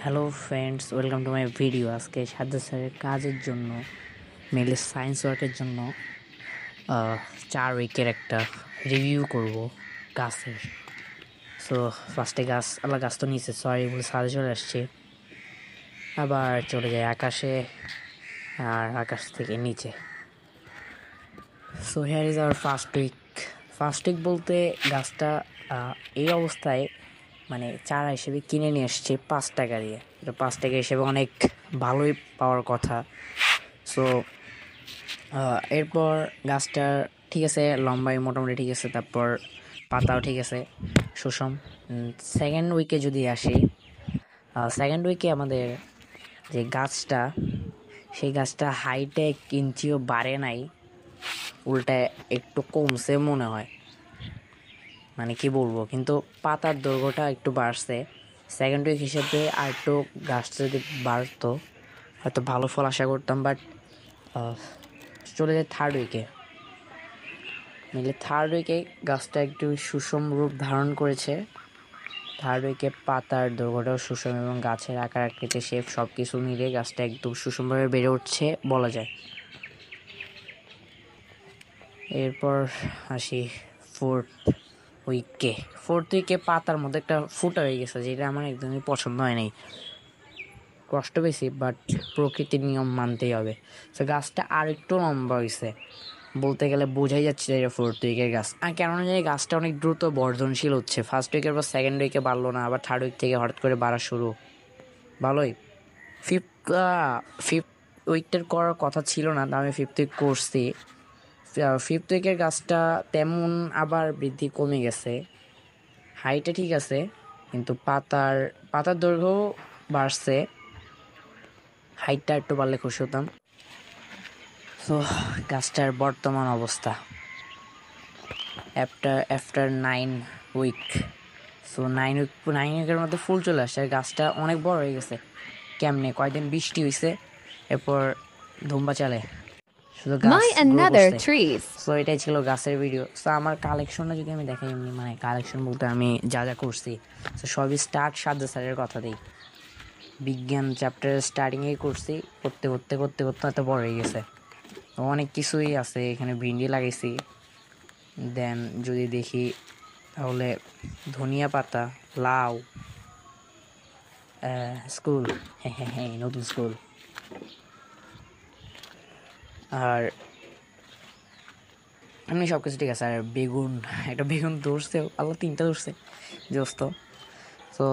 Hello friends, welcome to my video. আজকে সাজ্জাদ স্যারের কাজের জন্য, মেনলি সায়েন্স ওয়ার্কের জন্য 4 উইকের একটা রিভিউ করব গাছের। সো ফার্স্টে গাছ তো নিচে, সরি বলে সাজে চলে আসছে, আবার চলে যায় আকাশে, আর আকাশ থেকে নিচে। So here is our first week বলতে গাছটা এই অবস্থায় মানে চারা হিসেবে কিনে নিয়ে এসছে 5 টাকা দিয়ে। এটা 5 টাকা হিসেবে অনেক ভালোই পাওয়ার কথা। সো এরপর গাছটা ঠিক আছে, লম্বাই মোটামুটি ঠিক আছে, তারপর পাতাও ঠিক আছে, সুষম। সেকেন্ড উইকে যদি আসি, সেকেন্ড উইকে আমাদের যে গাছটা, সেই গাছটা হাইটে 1 ইঞ্চিও বাড়ে নাই, উল্টা একটু কমছে মনে হয়। মানে কি বলবো, কিন্তু পাতার দৈর্ঘ্যটা একটু বাড়ছে। সেকেন্ড উইক হিসেবে আর একটু গাছটা যদি বাড়তো হয়তো ভালো ফল আশা করতাম। বাট চলে যায় থার্ড উইকে। মিলে থার্ড উইকে গাছটা একটু সুষম রূপ ধারণ করেছে। থার্ড উইকে পাতার দৈর্ঘ্যটাও সুষম এবং গাছের আকার আকৃতি শেপ সব কিছু মিলে গাছটা একদম সুষমভাবে বেড়ে উঠছে বলা যায়। এরপর আসি ফোর্থ উইকে পাতার মধ্যে একটা ফুটা হয়ে গেছে, যেটা আমার একদমই পছন্দ হয় নাই। কষ্ট পেয়েছি, বাট প্রকৃতির নিয়ম মানতেই হবে। তো গাছটা আর একটু লম্বা হয়েছে, বলতে গেলে বোঝাই যাচ্ছে যে এটা ফোর্থ উইকের গাছ। আর কেননা জানি গাছটা অনেক দ্রুত বর্ধনশীল হচ্ছে। ফার্স্ট উইকের পর সেকেন্ড উইকে বাড়লো না, আবার থার্ড উইক থেকে হঠাৎ করে বাড়া শুরু। ভালোই। ফিফথ উইকটার করার কথা ছিল না, আমি ফিফথ উইক করছি। ফিফথ উইকের গাছটা তেমন আবার বৃদ্ধি কমে গেছে। হাইটে ঠিক আছে, কিন্তু পাতার দৈর্ঘ্যও বাড়ছে। হাইটটা একটু বাড়লে খুশি হতাম। সো গাছটার বর্তমান অবস্থা আফটার 9 উইক। সো 9 উইকের মধ্যে ফুল চলে আসছে, আর গাছটা অনেক বড় হয়ে গেছে। কেমনে, কয়েকদিন বৃষ্টি হয়েছে, এরপর ধুম্বা চালে, শুধু গাছ গ্রো করছে। সো এটাই ছিল গাছের ভিডিও। সো আমার কালেকশনটা যদি আমি দেখাই, এমনি মানে কালেকশন বলতে আমি যা যা করছি, সো সবই সাজ্জাদ স্যারের কথা দিই। বিজ্ঞান চ্যাপ্টারের স্টার্টিংয়েই করছি, করতে এত বড় হয়ে গেছে। অনেক কিছুই আছে এখানে। ভিন্ডি লাগাইছি, দেন যদি দেখি তাহলে ধনিয়া পাতা, লাউ, স্কুল, হ্যাঁ নতুন স্কুল, আর এমনি সব কিছু ঠিক আছে। আর একটা বেগুন ধরছে, আল্লাহ 3টা ধরছে, দোস্ত। তো